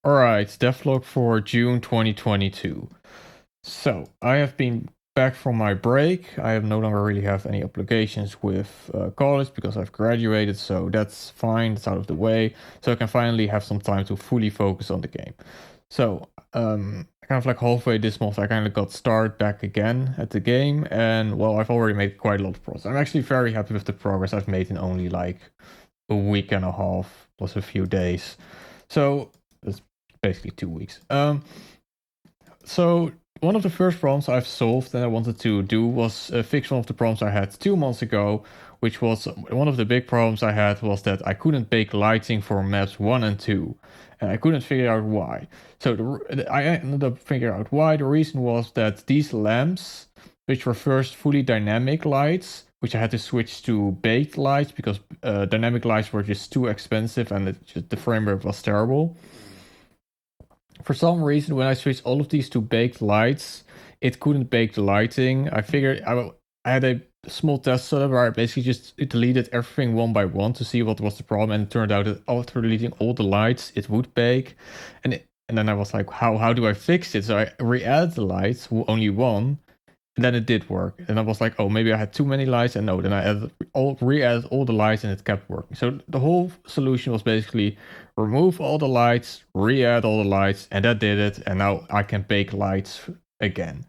Alright, Devlog for June 2022. So, I have been back from my break. I have no longer really have any obligations with college because I've graduated, so that's fine, it's out of the way. So I can finally have some time to fully focus on the game. So, kind of like halfway this month, I kind of got started back again at the game, and well, I've already made quite a lot of progress. I'm actually very happy with the progress I've made in only like a week and a half plus a few days. So, it's basically 2 weeks. So one of the first problems I've solved that I wanted to do was fix one of the problems I had 2 months ago, which was one of the big problems I had was that I couldn't bake lighting for maps 1 and 2, and I couldn't figure out why. So I ended up figuring out why. The reason was that these lamps, which were first fully dynamic lights, which I had to switch to baked lights because dynamic lights were just too expensive and the frame rate was terrible. For some reason, when I switched all of these to baked lights, it couldn't bake the lighting. I figured I had a small test setup where I basically just deleted everything one by one to see what was the problem, and it turned out that after deleting all the lights, it would bake. And then I was like, how do I fix it? So I re-added the lights, only one, and then it did work. And I was like, oh, maybe I had too many lights. And no, then I re-added all the lights and it kept working. So the whole solution was basically remove all the lights, re-add all the lights, and that did it. And now I can bake lights again.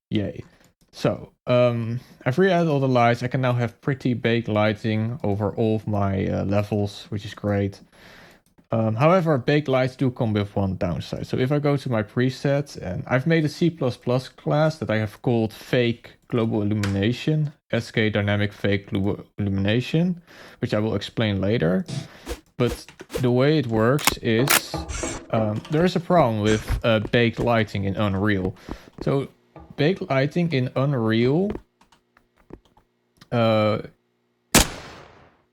Yay. So I've re-added all the lights. I can now have pretty baked lighting over all of my levels, which is great. However, baked lights do come with one downside. So if I go to my presets, and I've made a C++ class that I have called Fake Global Illumination, SK Dynamic Fake Global Illumination, which I will explain later. But the way it works is there is a problem with baked lighting in Unreal. So baked lighting in Unreal.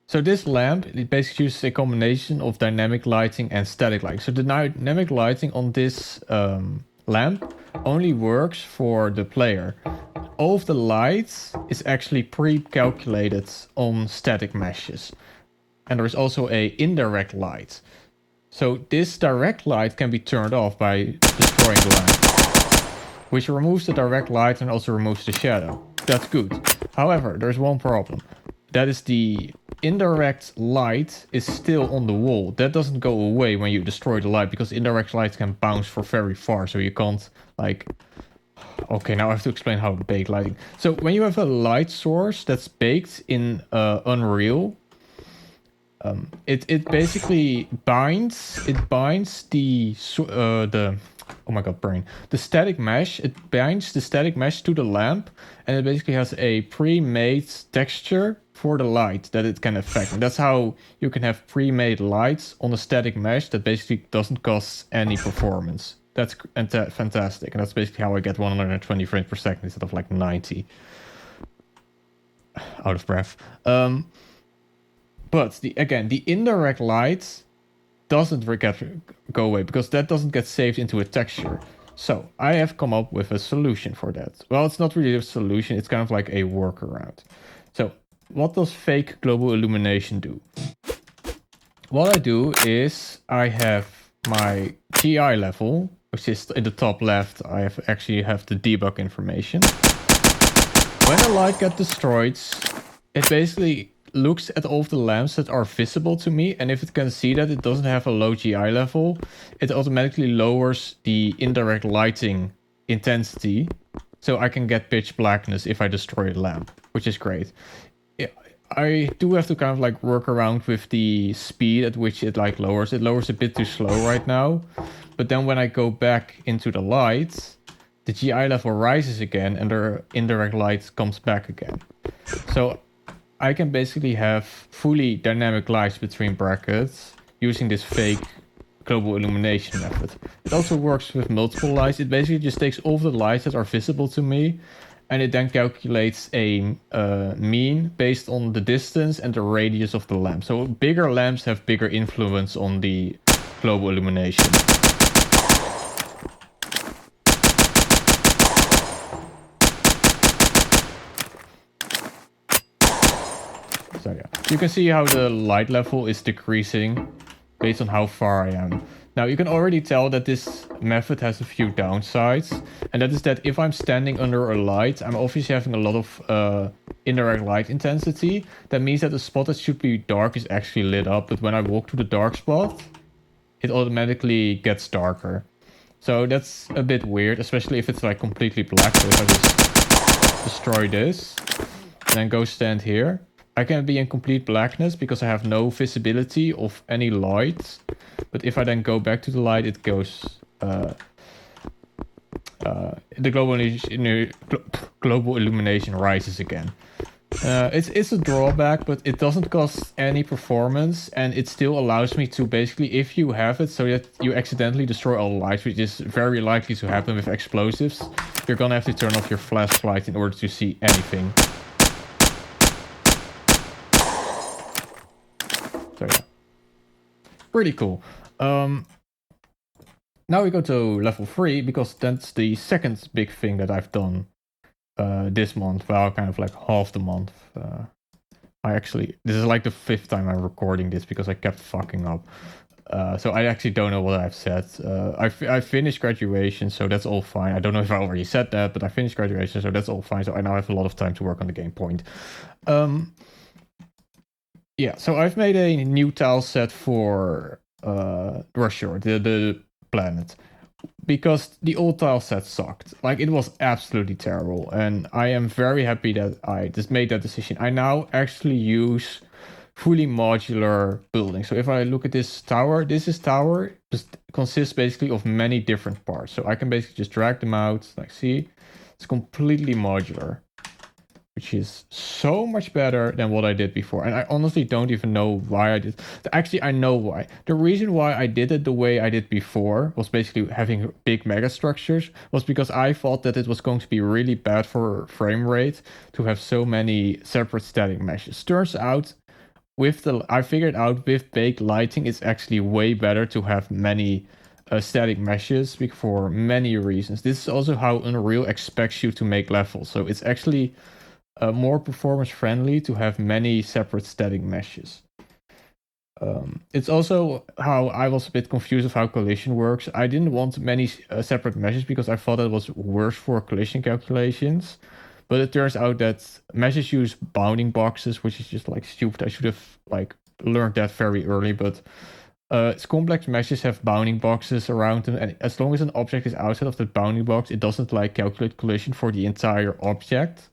So this lamp, it basically uses a combination of dynamic lighting and static lighting. So the dynamic lighting on this lamp only works for the player. All of the lights is actually pre-calculated on static meshes. And there is also a indirect light. So this direct light can be turned off by destroying the lamp, which removes the direct light and also removes the shadow. That's good. However, there's one problem. That is the indirect light is still on the wall. That doesn't go away when you destroy the light because indirect light can bounce for very far. So you can't like... Okay, now I have to explain how to bake lighting. So when you have a light source that's baked in Unreal, it basically binds the oh my god, brain. The static mesh, it binds the static mesh to the lamp, and it basically has a pre-made texture for the light that it can affect. And that's how you can have pre-made lights on a static mesh that basically doesn't cost any performance. That's fantastic, and that's basically how I get 120 frames per second instead of like 90. Out of breath. But the indirect light doesn't go away because that doesn't get saved into a texture. So I have come up with a solution for that. Well, it's not really a solution, it's kind of like a workaround. So what does fake global illumination do? What I do is I have my GI level, which is in the top left. I actually have the debug information. When a light gets destroyed, it basically looks at all of the lamps that are visible to me, and if it can see that it doesn't have a low GI level, it automatically lowers the indirect lighting intensity, so I can get pitch blackness if I destroy the lamp, which is great. I do have to kind of like work around with the speed at which it like lowers. It lowers a bit too slow right now, but then when I go back into the light, the GI level rises again and the indirect light comes back again. So I can basically have fully dynamic lights between brackets using this fake global illumination method. It also works with multiple lights. It basically just takes all of the lights that are visible to me, and it then calculates a mean based on the distance and the radius of the lamp. So bigger lamps have bigger influence on the global illumination. So yeah, you can see how the light level is decreasing based on how far I am. Now you can already tell that this method has a few downsides, and that is that if I'm standing under a light, I'm obviously having a lot of indirect light intensity. That means that the spot that should be dark is actually lit up, but when I walk to the dark spot, it automatically gets darker. So that's a bit weird, especially if it's like completely black. So if I just destroy this and then go stand here, I can be in complete blackness because I have no visibility of any light. But if I then go back to the light, it goes... the global illumination rises again. It's a drawback, but it doesn't cost any performance, and it still allows me to basically, if you have it so that you accidentally destroy all lights, which is very likely to happen with explosives, you're gonna have to turn off your flashlight in order to see anything. So yeah, pretty cool. Now we go to level 3, because that's the second big thing that I've done this month. Well, kind of like half the month. This is like the 5th time I'm recording this because I kept fucking up. So I actually don't know what I've said. I finished graduation, so that's all fine. I don't know if I already said that, but I finished graduation, so that's all fine. So I now have a lot of time to work on the game point. Yeah, so I've made a new tile set for Russia, the planet. Because the old tile set sucked. Like, it was absolutely terrible. And I am very happy that I just made that decision. I now actually use fully modular building. So if I look at this tower just consists basically of many different parts. So I can basically just drag them out. Like, see, it's completely modular, which is so much better than what I did before. And I honestly don't even know why I did. Actually, I know why. The reason why I did it the way I did before was basically having big mega structures, was because I thought that it was going to be really bad for frame rate to have so many separate static meshes. Turns out, I figured out with baked lighting, it's actually way better to have many static meshes for many reasons. This is also how Unreal expects you to make levels. So it's actually more performance friendly to have many separate static meshes. It's also how I was a bit confused of how collision works. I didn't want many separate meshes because I thought it was worse for collision calculations. But it turns out that meshes use bounding boxes, which is just like stupid. I should have like learned that very early, but complex meshes have bounding boxes around them, and as long as an object is outside of the bounding box, it doesn't like calculate collision for the entire object.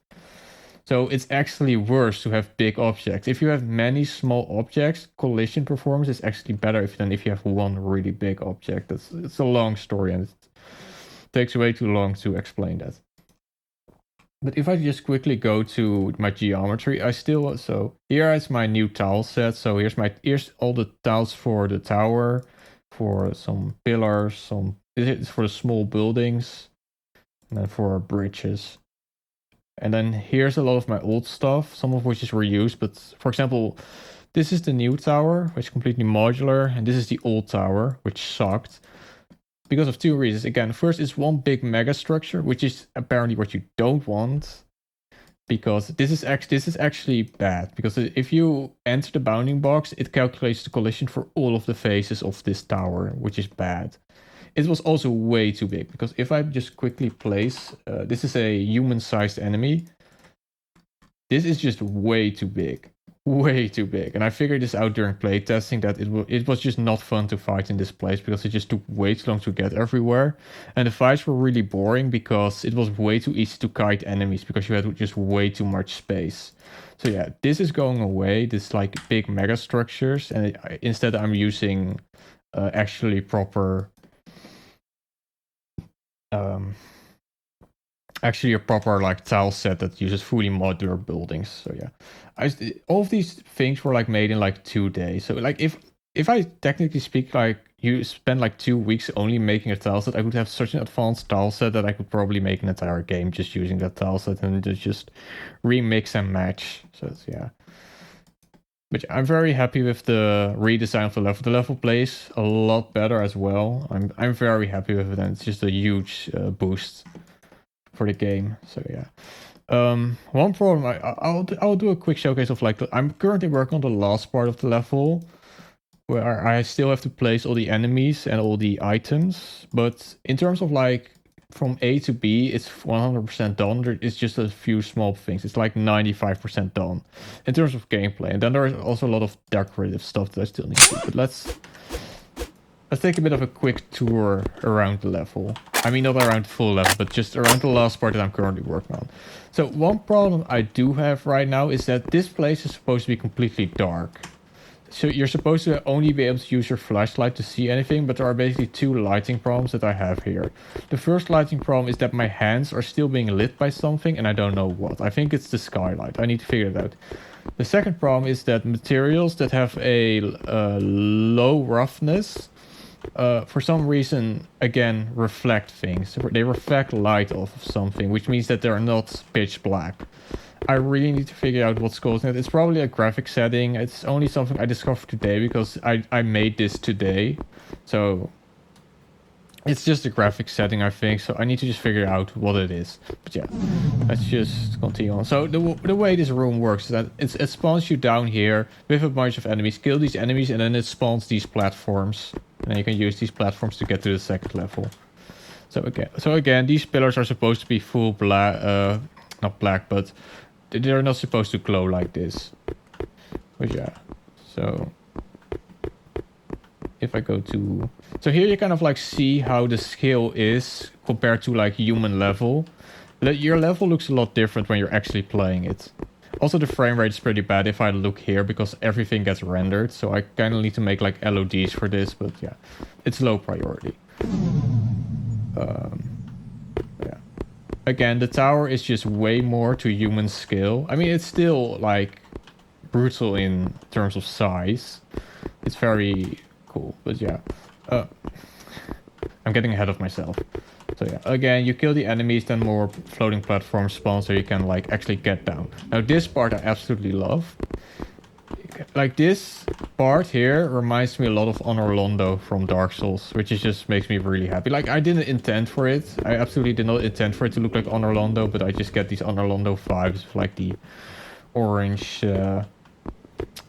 So it's actually worse to have big objects. If you have many small objects, collision performance is actually better than if you have one really big object. It's a long story and it takes way too long to explain that. But if I just quickly go to my geometry, so here is my new tile set. So here's all the tiles for the tower, for some pillars, it's for the small buildings, and then for bridges. And then here's a lot of my old stuff, some of which is reused. But for example, this is the new tower, which is completely modular. And this is the old tower, which sucked. Because of two reasons. Again, first, it's one big mega structure, which is apparently what you don't want. Because this is actually bad. Because if you enter the bounding box, it calculates the collision for all of the faces of this tower, which is bad. It was also way too big, because if I just quickly place, this is a human-sized enemy. This is just way too big. Way too big. And I figured this out during playtesting, that it was just not fun to fight in this place, because it just took way too long to get everywhere. And the fights were really boring, because it was way too easy to kite enemies, because you had just way too much space. So yeah, this is going away, this like big mega structures, and instead I'm using actually proper... actually a proper like tile set that uses fully modular buildings. So yeah, all of these things were like made in like 2 days. So like if I technically speak, like you spend like 2 weeks only making a tile set, I would have such an advanced tile set that I could probably make an entire game just using that tile set and just remix and match. So yeah. But I'm very happy with the redesign of the level. The level plays a lot better as well. I'm very happy with it, and it's just a huge boost for the game. So yeah. One problem, I'll do a quick showcase of like I'm currently working on the last part of the level, where I still have to place all the enemies and all the items. But in terms of like from A to B, it's 100% done. It's just a few small things. It's like 95% done in terms of gameplay. And then there's also a lot of decorative stuff that I still need to do. But let's take a bit of a quick tour around the level. I mean, not around the full level, but just around the last part that I'm currently working on. So one problem I do have right now is that this place is supposed to be completely dark. So you're supposed to only be able to use your flashlight to see anything, but there are basically two lighting problems that I have here. The first lighting problem is that my hands are still being lit by something, and I don't know what. I think it's the skylight. I need to figure it out. The second problem is that materials that have a low roughness, for some reason, again, reflect things. They reflect light off of something, which means that they're not pitch black. I really need to figure out what's causing it. It's probably a graphic setting. It's only something I discovered today because I made this today. So it's just a graphic setting, I think. So I need to just figure out what it is. But yeah, let's just continue on. So the way this room works is that it spawns you down here with a bunch of enemies. Kill these enemies and then it spawns these platforms. And then you can use these platforms to get to the second level. So again, these pillars are supposed to be full black, not black, but they're not supposed to glow like this. But yeah, so if I go to... So here you kind of like see how the scale is compared to like human level. Your level looks a lot different when you're actually playing it. Also the frame rate is pretty bad if I look here because everything gets rendered. So I kind of need to make like LODs for this, but yeah, it's low priority. Yeah. Again, the tower is just way more to human scale. I mean, it's still like brutal in terms of size. It's very cool, but yeah. I'm getting ahead of myself. So yeah, again, you kill the enemies, then more floating platforms spawn so you can like actually get down. Now this part I absolutely love. Like this part here reminds me a lot of Honor Londo from Dark Souls, which is just makes me really happy. Like I didn't intend for it. I absolutely did not intend for it to look like Honor Londo, but I just get these Honor Londo vibes of like the orange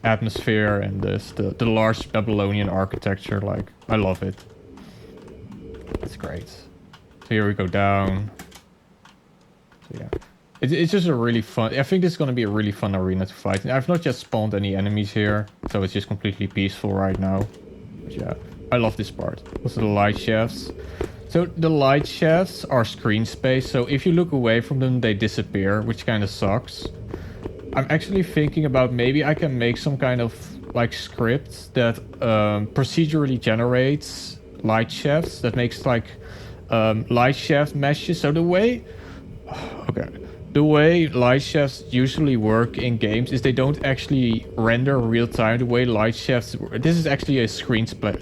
atmosphere and the large Babylonian architecture. Like I love it. It's great. So here we go down. So yeah. It's just a really fun... I think this is going to be a really fun arena to fight. I've not yet spawned any enemies here, so it's just completely peaceful right now. But yeah, I love this part. Also the light shafts. So the light shafts are screen space, so if you look away from them, they disappear, which kind of sucks. I'm actually thinking about maybe I can make some kind of like script that procedurally generates light shafts, that makes like light shaft meshes. So the way... Okay. The way light shafts usually work in games is they don't actually render real time. The way light shafts... This is actually a screen space.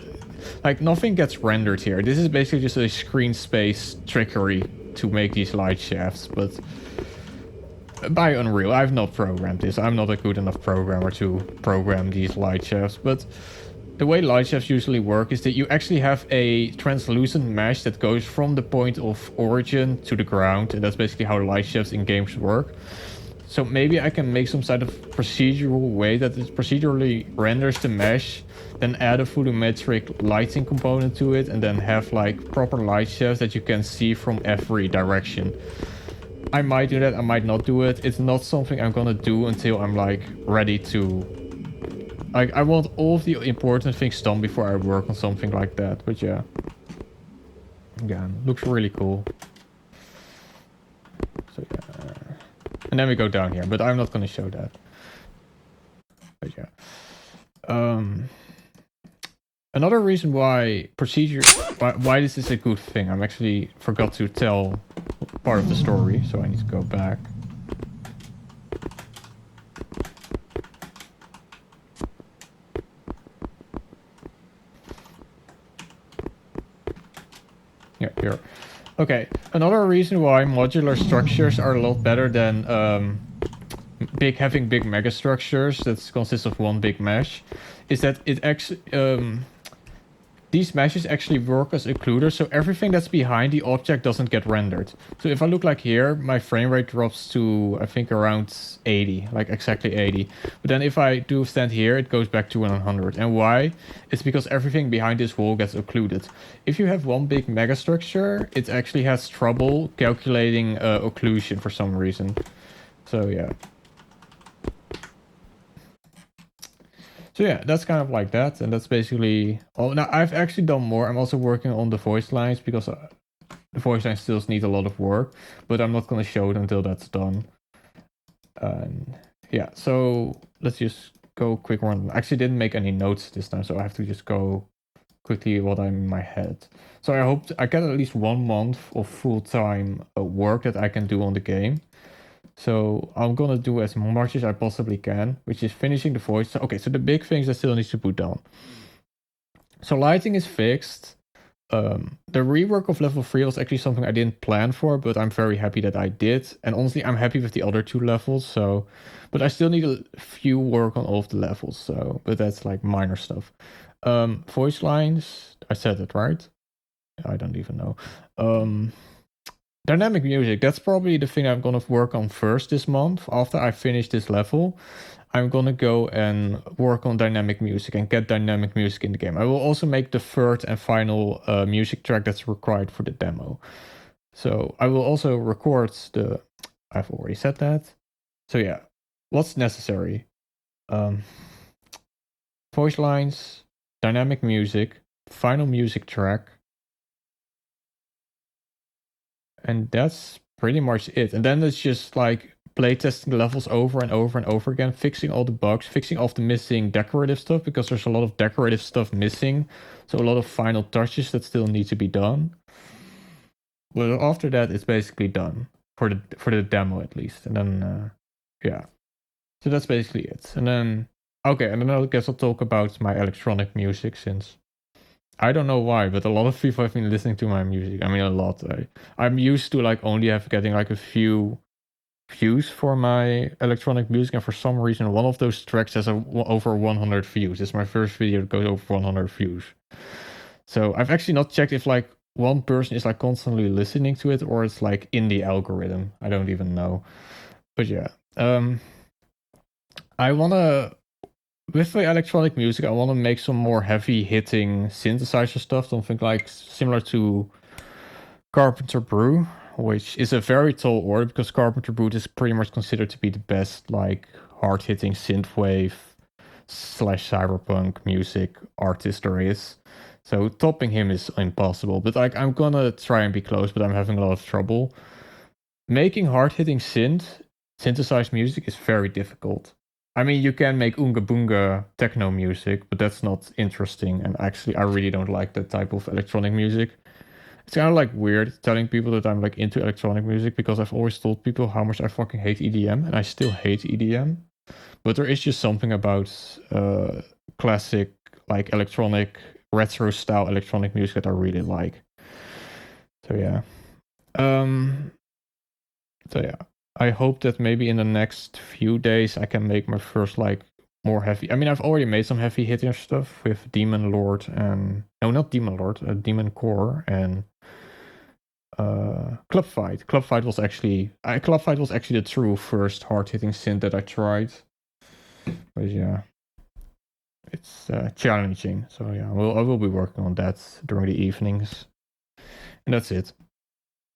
Like, nothing gets rendered here. This is basically just a screen space trickery to make these light shafts. But by Unreal, I've not programmed this. I'm not a good enough programmer to program these light shafts. But the way light shafts usually work is that you actually have a translucent mesh that goes from the point of origin to the ground, and that's basically how light shafts in games work. So maybe I can make some sort of procedural way that it procedurally renders the mesh, then add a volumetric lighting component to it, and then have like proper light shafts that you can see from every direction. I might do that, I might not do it. It's not something I'm gonna do until I'm like ready to... Like, I want all of the important things done before I work on something like that. But yeah. Again, looks really cool. So yeah. And then we go down here, but I'm not going to show that. But yeah. Another reason why why this is a good thing. I'm actually forgot to tell part of the story, so I need to go back. Yeah, here. Okay, another reason why modular structures are a lot better than having big mega structures that consist of one big mesh is that it actually these meshes actually work as occluders, so everything that's behind the object doesn't get rendered. So if I look like here, my frame rate drops to, I think, around 80, like exactly 80. But then if I do stand here, it goes back to 100. And why? It's because everything behind this wall gets occluded. If you have one big megastructure, it actually has trouble calculating occlusion for some reason. So yeah. So yeah, that's kind of like that, and that's basically all. Now I've actually done more. I'm also working on the voice lines because the voice lines still need a lot of work, but I'm not gonna show it until that's done. And yeah, so let's just go quick run. I actually didn't make any notes this time, so I have to just go quickly what I'm in my head. So I hope I get at least 1 month of full-time work that I can do on the game. So I'm gonna do as much as I possibly can, which is finishing the voice. Okay, so the big things I still need to put down. So lighting is fixed. The rework of level 3 was actually something I didn't plan for, but I'm very happy that I did. And honestly, I'm happy with the other 2 levels, so... But I still need a few work on all of the levels, so... But that's like minor stuff. Voice lines, I said it, right? I don't even know. Dynamic music, that's probably the thing I'm gonna work on first this month. After I finish this level, I'm gonna go and work on dynamic music and get dynamic music in the game. I will also make the third and final music track that's required for the demo. So I will also record the... I've already said that. So yeah, what's necessary? Voice lines, dynamic music, final music track, and that's pretty much it. And then it's just like playtesting the levels over and over and over again, fixing all the bugs, fixing all the missing decorative stuff, because there's a lot of decorative stuff missing. So a lot of final touches that still need to be done. But after that, it's basically done for the demo at least. And then yeah, so that's basically it. And then okay, and then I guess I'll talk about my electronic music, since I don't know why, but a lot of people have been listening to my music. I mean, a lot. I'm used to like only getting like a few views for my electronic music, and for some reason, one of those tracks has over 100 views. It's my first video that goes over 100 views. So I've actually not checked if like one person is like constantly listening to it, or it's like in the algorithm. I don't even know. But yeah, I wanna... With the electronic music, I want to make some more heavy-hitting synthesizer stuff, something like similar to Carpenter Brew, which is a very tall order because Carpenter Brew is pretty much considered to be the best, like, hard-hitting synthwave / cyberpunk music artist there is. So topping him is impossible, but like I'm gonna try and be close, but I'm having a lot of trouble. Making hard-hitting synthesized music is very difficult. I mean, you can make Oonga Boonga techno music, but that's not interesting. And actually, I really don't like that type of electronic music. It's kind of like weird telling people that I'm like into electronic music, because I've always told people how much I fucking hate EDM, and I still hate EDM. But there is just something about classic, like electronic, retro style electronic music that I really like. So yeah. So yeah. I hope that maybe in the next few days I can make my first like more heavy... I mean, I've already made some heavy hitting stuff with Demon Lord and... No, not Demon Lord, Demon Core and Club Fight. Club Fight was actually the true first hard hitting synth that I tried. But yeah, it's challenging. So yeah, I will be working on that during the evenings. And that's it.